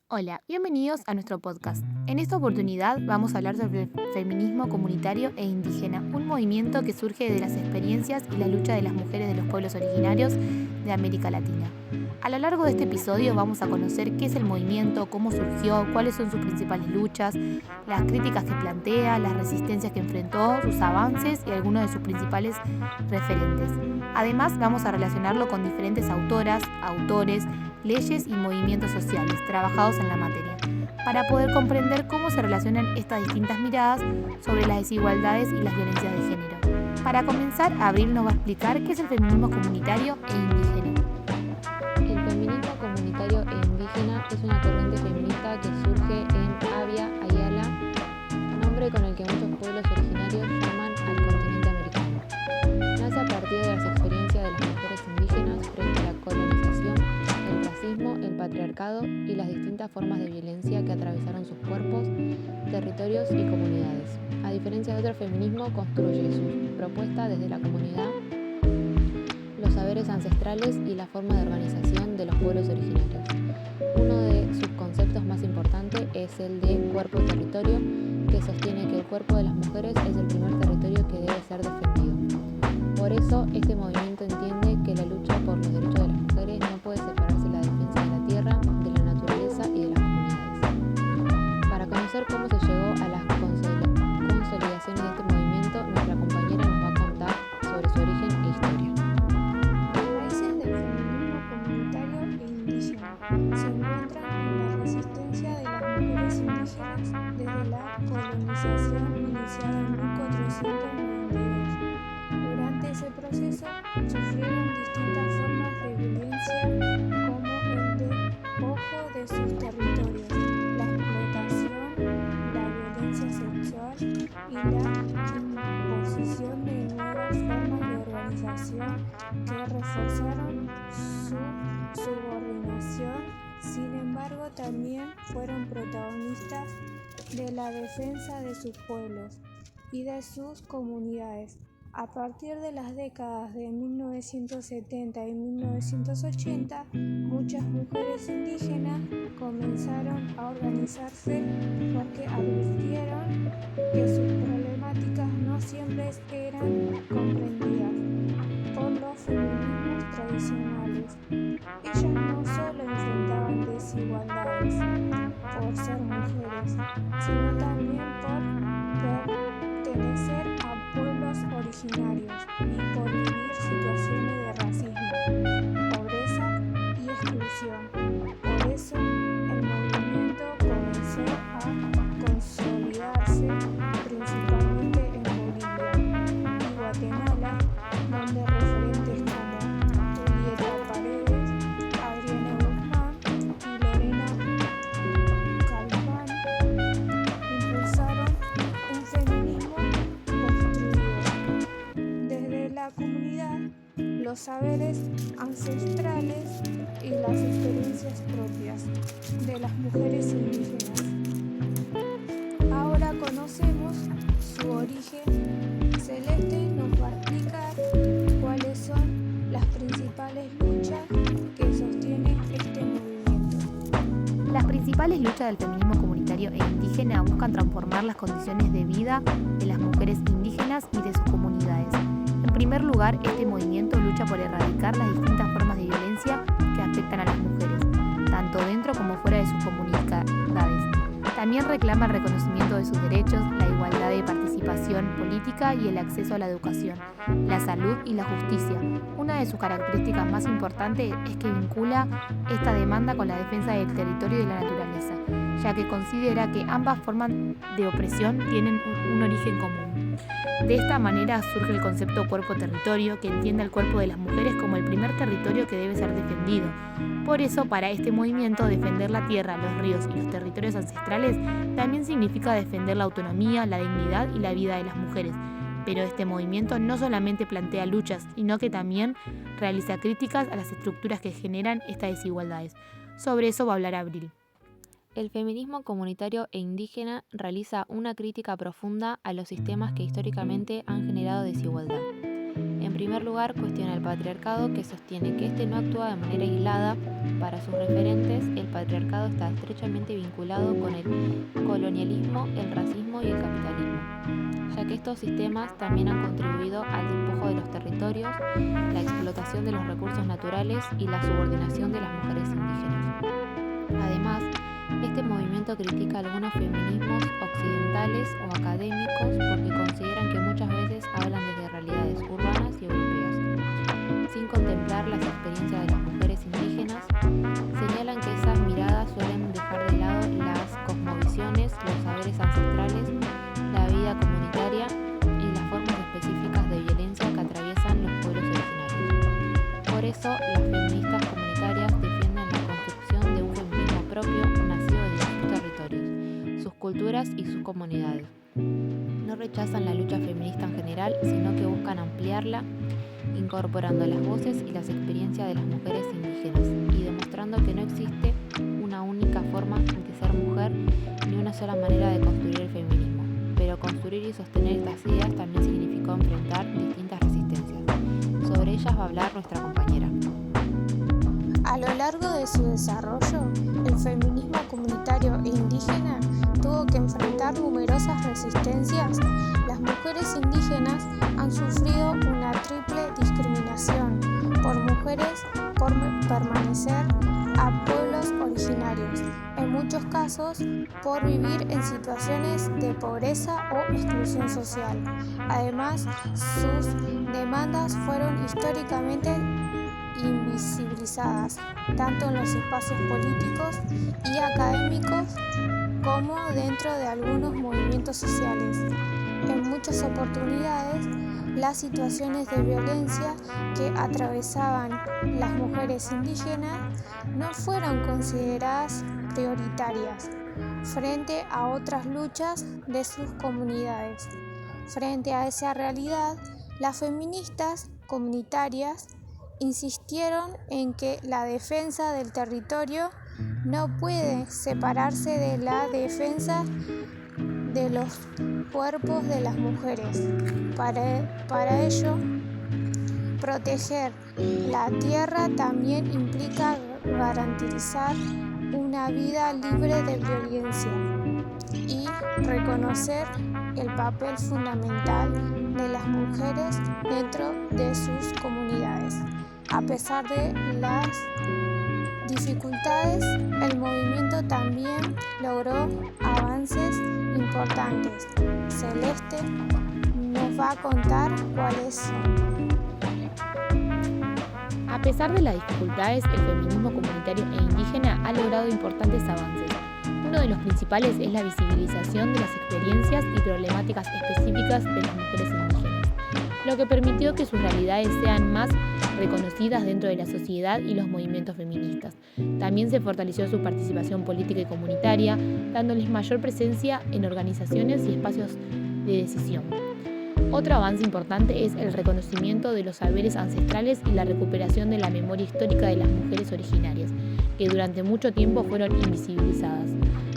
Hola, bienvenidos a nuestro podcast. En esta oportunidad vamos a hablar sobre el feminismo comunitario e indígena, un movimiento que surge de las experiencias y la lucha de las mujeres de los pueblos originarios de América Latina. A lo largo de este episodio vamos a conocer qué es el movimiento, cómo surgió, cuáles son sus principales luchas, las críticas que plantea, las resistencias que enfrentó, sus avances y algunos de sus principales referentes. Además, vamos a relacionarlo con diferentes autoras, autores, leyes y movimientos sociales trabajados en la materia, para poder comprender cómo se relacionan estas distintas miradas sobre las desigualdades y las violencias de género. Para comenzar, Abril nos va a explicar qué es el feminismo comunitario e indígena. El feminismo comunitario e indígena es una corriente feminista que surge en Abya Yala, nombre con el que muchos pueblos originarios llaman al continente americano. Nace a partir de las experiencias de las mujeres indígenas frente a la colonización, el racismo, el patriarcado y las distintas formas de violencia que atravesaron sus cuerpos, territorios y comunidades. A diferencia de otro feminismo, construye sus propuestas desde la comunidad, los saberes ancestrales y la forma de organización de los pueblos originarios. Uno de sus conceptos más importantes es el de cuerpo-territorio, que sostiene que el cuerpo de las mujeres es el primer territorio que debe ser defendido. Por eso, este movimiento entiende que la lucha por los derechos de las mujeres no puede separarse de la defensa de la tierra, de la naturaleza y de las comunidades. Para conocer cómo se llegó a las consolidaciones de este movimiento, nuestra compañera nos va a contar sobre su origen e historia. Raíces del feminismo comunitario e indígena se encuentran en la resistencia de las mujeres indígenas desde la colonización iniciada en 1492. Durante ese proceso sufrieron distintas formas de violencia como el despojo de sus territorios, la explotación, la violencia sexual y la imposición de nuevas formas de organización que reforzaron su subordinación. Sin embargo, también fueron protagonistas de la defensa de sus pueblos y de sus comunidades. A partir de las décadas de 1970 y 1980, muchas mujeres indígenas comenzaron a organizarse porque advirtieron que sus problemáticas no siempre eran comprendidas por los feminismos tradicionales. Ellas no solo enfrentaban desigualdades por ser mujeres, sino también por pertenecer a pueblos originarios y por vivir situaciones de racismo, pobreza y exclusión. Por eso, el movimiento comenzó a consolidarse principalmente en Bolivia y Guatemala, donde referentes como Julieta Paredes, Adriana Guzmán y Lorena Calván impulsaron un feminismo construido desde la comunidad, los saberes ancestrales y las experiencias propias de las mujeres indígenas. Ahora conocemos su origen. Celeste nos va a explicar cuáles son las principales luchas que sostiene este movimiento. Las principales luchas del feminismo comunitario e indígena buscan transformar las condiciones de vida de las mujeres indígenas y de sus comunidades. En primer lugar, este movimiento lucha por erradicar las distintas formas de violencia que afectan a las mujeres, tanto dentro como fuera de sus comunidades. También reclama el reconocimiento de sus derechos, la igualdad de participación política y el acceso a la educación, la salud y la justicia. Una de sus características más importantes es que vincula esta demanda con la defensa del territorio y de la naturaleza, ya que considera que ambas formas de opresión tienen un origen común. De esta manera surge el concepto cuerpo-territorio, que entiende al cuerpo de las mujeres como el primer territorio que debe ser defendido. Por eso, para este movimiento, defender la tierra, los ríos y los territorios ancestrales también significa defender la autonomía, la dignidad y la vida de las mujeres. Pero este movimiento no solamente plantea luchas, sino que también realiza críticas a las estructuras que generan estas desigualdades. Sobre eso va a hablar Abril. El feminismo comunitario e indígena realiza una crítica profunda a los sistemas que históricamente han generado desigualdad. En primer lugar, cuestiona el patriarcado, que sostiene que este no actúa de manera aislada. Para sus referentes, el patriarcado está estrechamente vinculado con el colonialismo, el racismo y el capitalismo, ya que estos sistemas también han contribuido al despojo de los territorios, la explotación de los recursos naturales y la subordinación de las mujeres indígenas. Además, este movimiento critica algunos feminismos occidentales o académicos porque consideran que muchas veces hablan desde realidades urbanas y europeas, sin contemplar las experiencias de las mujeres indígenas. Señalan que esas miradas suelen dejar de lado las cosmovisiones, los saberes ancestrales, la vida comunitaria y las formas específicas de violencia que atraviesan los pueblos originarios. Por eso, las feministas comunitarias defienden la construcción de un feminismo propio, nacido de sus territorios, sus culturas y sus comunidades. No rechazan la lucha feminista en general, sino que buscan ampliarla, incorporando las voces y las experiencias de las mujeres indígenas y demostrando que no existe una única forma de ser mujer ni una sola manera de construir el feminismo. Pero construir y sostener estas ideas también significó enfrentar distintas resistencias. Sobre ellas va a hablar nuestra compañera. A lo largo de su desarrollo, el feminismo comunitario e indígena tuvo que enfrentar numerosas resistencias. Las mujeres indígenas han sufrido una triple discriminación por mujeres por permanecer a pueblos originarios, en muchos casos por vivir en situaciones de pobreza o exclusión social. Además, sus demandas fueron históricamente invisibilizadas, tanto en los espacios políticos y académicos como dentro de algunos movimientos sociales. En muchas oportunidades, las situaciones de violencia que atravesaban las mujeres indígenas no fueron consideradas prioritarias frente a otras luchas de sus comunidades. Frente a esa realidad, las feministas comunitarias insistieron en que la defensa del territorio no puede separarse de la defensa de los cuerpos de las mujeres. Para ello, proteger la tierra también implica garantizar una vida libre de violencia y reconocer el papel fundamental de las mujeres dentro de sus comunidades. A pesar de las dificultades, el movimiento también logró avances importantes. Celeste nos va a contar cuáles son. A pesar de las dificultades, el feminismo comunitario e indígena ha logrado importantes avances. Uno de los principales es la visibilización de las experiencias y problemáticas específicas de las mujeres indígenas, lo que permitió que sus realidades sean más reconocidas dentro de la sociedad y los movimientos feministas. También se fortaleció su participación política y comunitaria, dándoles mayor presencia en organizaciones y espacios de decisión. Otro avance importante es el reconocimiento de los saberes ancestrales y la recuperación de la memoria histórica de las mujeres originarias, que durante mucho tiempo fueron invisibilizadas.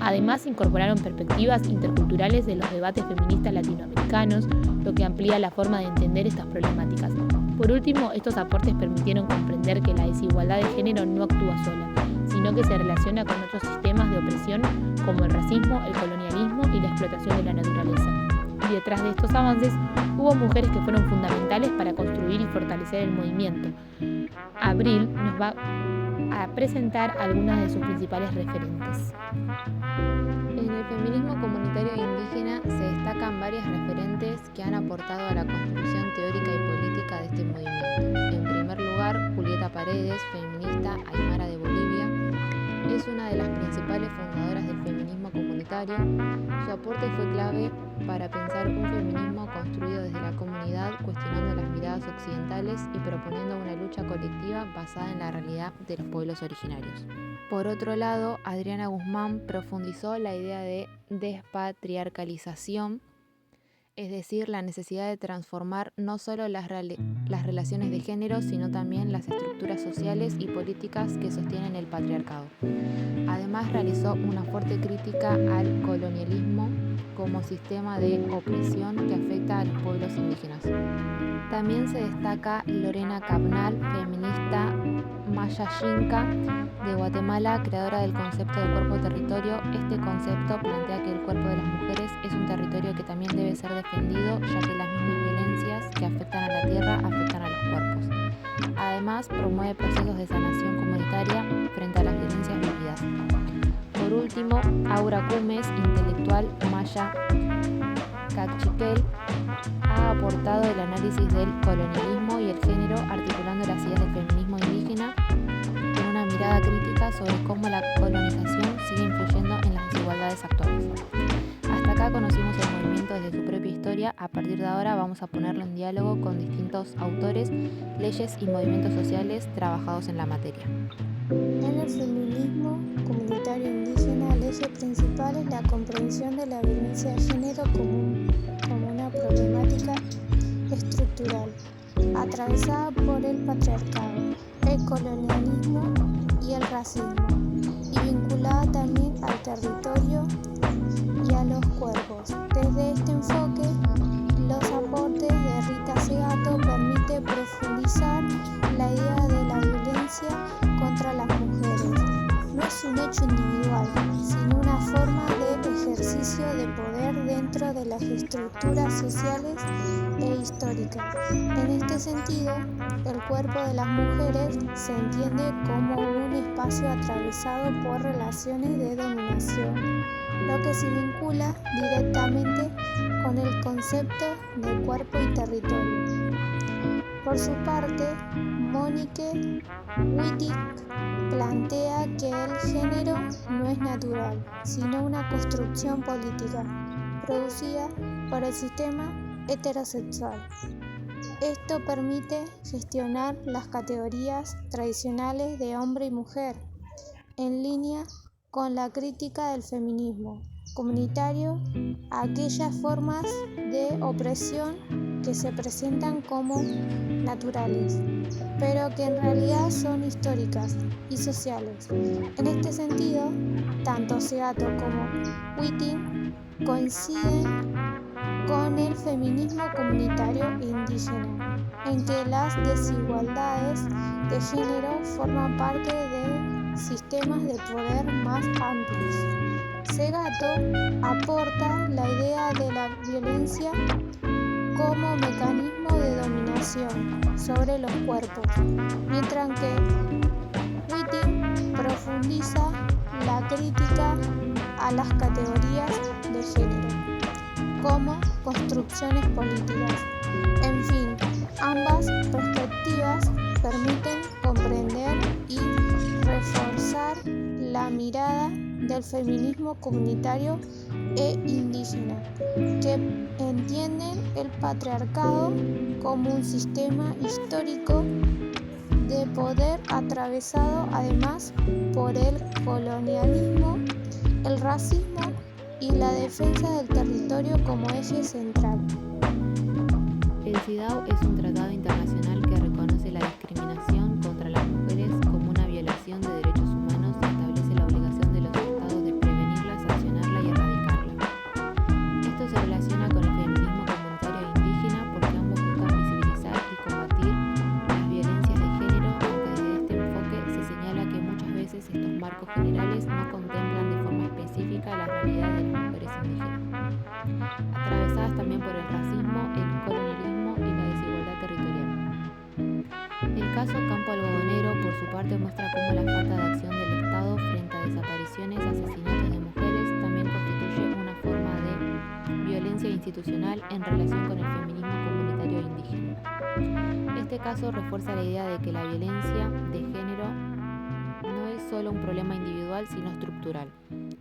Además, incorporaron perspectivas interculturales de los debates feministas latinoamericanos, lo que amplía la forma de entender estas problemáticas. Por último, estos aportes permitieron comprender que la desigualdad de género no actúa sola, sino que se relaciona con otros sistemas de opresión como el racismo, el colonialismo y la explotación de la naturaleza. Y detrás de estos avances hubo mujeres que fueron fundamentales para construir y fortalecer el movimiento. Abril nos va a presentar algunas de sus principales referentes. En el feminismo comunitario e indígena se destacan varias referentes que han aportado a la construcción teórica y política de este movimiento. En primer lugar, Julieta Paredes, feminista aymara de Bolivia, es una de las principales fundadoras del feminismo comunitario. Su aporte fue clave para pensar un feminismo construido desde la comunidad, cuestionando las miradas occidentales y proponiendo una lucha colectiva basada en la realidad de los pueblos originarios. Por otro lado, Adriana Guzmán profundizó la idea de despatriarcalización, es decir, la necesidad de transformar no solo las relaciones de género, sino también las estructuras sociales y políticas que sostienen el patriarcado. Además, realizó una fuerte crítica al colonialismo como sistema de opresión que afecta a los pueblos indígenas. También se destaca Lorena Cabnal, feminista mayallinca de Guatemala, creadora del concepto de cuerpo-territorio. Este concepto plantea que el cuerpo de las mujeres es un territorio que también debe ser defendido, ya que las mismas violencias que afectan a la tierra afectan a los cuerpos. Además, promueve procesos de sanación comunitaria frente a las violencias vividas. Por último, Aura Cumes, intelectual maya cachiquel, ha aportado el análisis del colonialismo y el género, articulando las ideas del feminismo indígena con una mirada crítica sobre cómo la colonización sigue influyendo en las desigualdades actuales. Hasta acá conocimos el movimiento desde su propia historia. A partir de ahora vamos a ponerlo en diálogo con distintos autores, leyes y movimientos sociales trabajados en la materia. En el feminismo comunitario indígena, el eje principal es la comprensión de la violencia de género como una problemática estructural, atravesada por el patriarcado, el colonialismo y el racismo, y vinculada también al territorio y a los cuerpos. Desde este enfoque, los aportes de Rita Segato permiten profundizar la idea de la violencia contra las mujeres. No es un hecho individual, sino una forma de ejercicio de poder dentro de las estructuras sociales e históricas. En este sentido, el cuerpo de las mujeres se entiende como un espacio atravesado por relaciones de dominación, lo que se vincula directamente con el concepto de cuerpo y territorio. Por su parte, Monique Wittig plantea que el género no es natural, sino una construcción política producida por el sistema heterosexual. Esto permite gestionar las categorías tradicionales de hombre y mujer, en línea con la crítica del feminismo comunitario a aquellas formas de opresión que se presentan como naturales, pero que en realidad son históricas y sociales. En este sentido, tanto Segato como Wittig coinciden con el feminismo comunitario indígena, en que las desigualdades de género forman parte de sistemas de poder más amplios. Segato aporta la idea de la violencia como mecanismo de dominación sobre los cuerpos, mientras que Wittig profundiza la crítica a las categorías de género como construcciones políticas. En fin, ambas perspectivas permiten comprender y reforzar la mirada del feminismo comunitario e indígena, que entienden el patriarcado como un sistema histórico de poder atravesado además por el colonialismo, el racismo y la defensa del territorio como eje central. El CIDAW es un tratado internacional que reconoce la discriminación contra las mujeres como una violación de derechos humanos y establece la obligación de los estados de prevenirla, sancionarla y erradicarla. Esto se relaciona con el feminismo comunitario indígena porque ambos buscan visibilizar y combatir las violencias de género, aunque desde este enfoque se señala que muchas veces estos marcos generales no contemplan de forma específica las realidades de las mujeres indígenas, atravesadas también por el racismo, el colonialismo y la desigualdad territorial. El caso Campo Algodonero, por su parte, muestra cómo la falta de acción del Estado frente a desapariciones, asesinatos de mujeres también constituye una forma de violencia institucional en relación con el feminismo comunitario indígena. Este caso refuerza la idea de que la violencia de género no es solo un problema individual, sino estructural,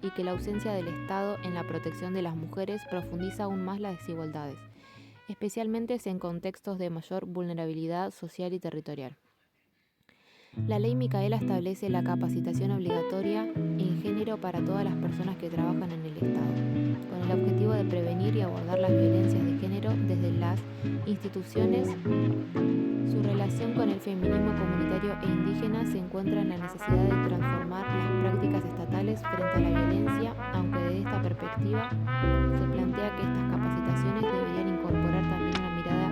y que la ausencia del Estado en la protección de las mujeres profundiza aún más las desigualdades, especialmente en contextos de mayor vulnerabilidad social y territorial. La ley Micaela establece la capacitación obligatoria en género para todas las personas que trabajan en el Estado, con el objetivo de prevenir y abordar las violencias de género desde las instituciones. Su relación con el feminismo comunitario e indígena se encuentra en la necesidad de transformar las prácticas estatales frente a la violencia, aunque desde esta perspectiva perspectiva, se plantea que estas capacitaciones deberían incorporar también una mirada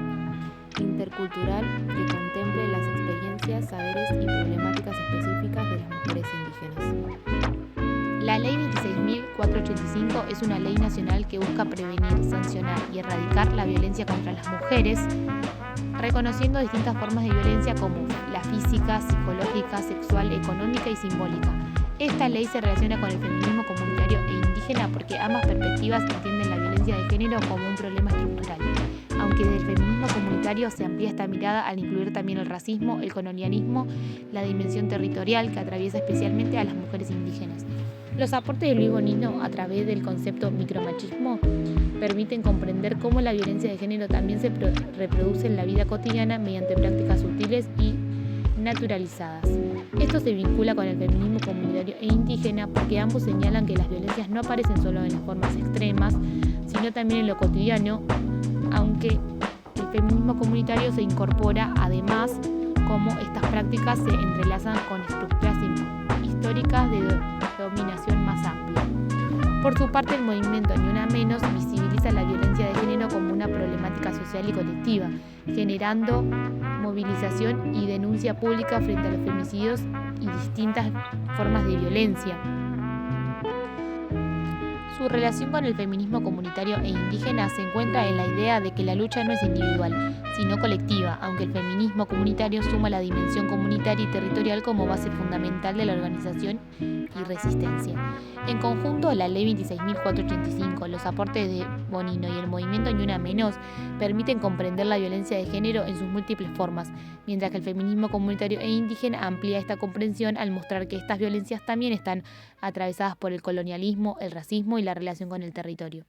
intercultural que contemple las experiencias, saberes y problemáticas específicas de las mujeres indígenas. La Ley 26.485 es una ley nacional que busca prevenir, sancionar y erradicar la violencia contra las mujeres, reconociendo distintas formas de violencia como la física, psicológica, sexual, económica y simbólica. Esta ley se relaciona con el feminismo comunitario e indígena porque ambas perspectivas entienden la violencia de género como un problema estructural, aunque desde el feminismo comunitario se amplía esta mirada al incluir también el racismo, el colonialismo, la dimensión territorial que atraviesa especialmente a las mujeres indígenas. Los aportes de Luis Bonino a través del concepto micromachismo permiten comprender cómo la violencia de género también se reproduce en la vida cotidiana mediante prácticas sutiles y naturalizadas. Esto se vincula con el feminismo comunitario e indígena porque ambos señalan que las violencias no aparecen solo en las formas extremas, sino también en lo cotidiano, aunque el feminismo comunitario se incorpora además cómo estas prácticas se entrelazan con estructuras históricas de dominación más amplia. Por su parte, el movimiento Ni Una Menos visibiliza la violencia de género como una problemática social y colectiva, generando movilización y denuncia pública frente a los femicidios y distintas formas de violencia. Su relación con el feminismo comunitario e indígena se encuentra en la idea de que la lucha no es individual, sino colectiva, aunque el feminismo comunitario suma la dimensión comunitaria y territorial como base fundamental de la organización y resistencia. En conjunto, la Ley 26.485, los aportes de Bonino y el movimiento Ni Una Menos permiten comprender la violencia de género en sus múltiples formas, mientras que el feminismo comunitario e indígena amplía esta comprensión al mostrar que estas violencias también están atravesadas por el colonialismo, el racismo y la relación con el territorio.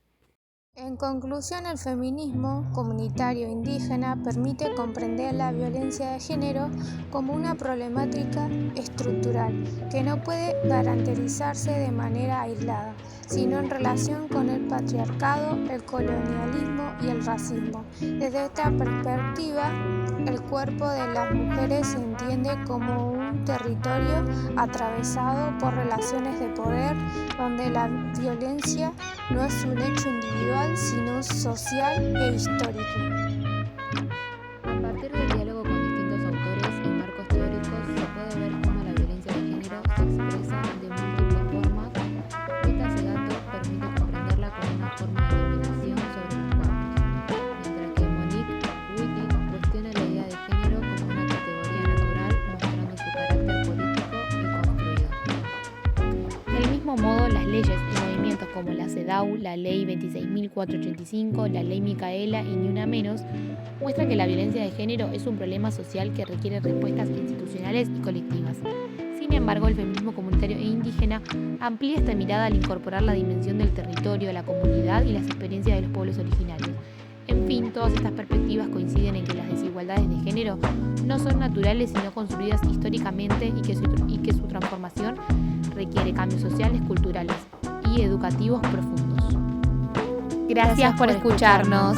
En conclusión, el feminismo comunitario indígena permite comprender la violencia de género como una problemática estructural que no puede garantizarse de manera aislada, sino en relación con el patriarcado, el colonialismo y el racismo. Desde esta perspectiva, el cuerpo de las mujeres se entiende como un territorio atravesado por relaciones de poder, donde la violencia no es un hecho individual, sino social e histórico. A partir del diálogo con distintos autores y marcos teóricos, se puede ver cómo la violencia de género se expresa de múltiples formas. Esta Segato permite comprenderla como una forma de dominación sobre los cuerpos, mientras que Monique Wittig cuestiona la idea de género como una categoría natural, mostrando su carácter político y construido. Del mismo modo, las leyes y movimientos como la CEDAW, la Ley 26.485, la Ley Micaela y Ni Una Menos muestran que la violencia de género es un problema social que requiere respuestas institucionales y colectivas. Sin embargo, el feminismo comunitario e indígena amplía esta mirada al incorporar la dimensión del territorio, la comunidad y las experiencias de los pueblos originarios. En fin, todas estas perspectivas coinciden en que las desigualdades de género no son naturales sino construidas históricamente y que su transformación requiere cambios sociales, culturales y educativos profundos. Gracias por escucharnos.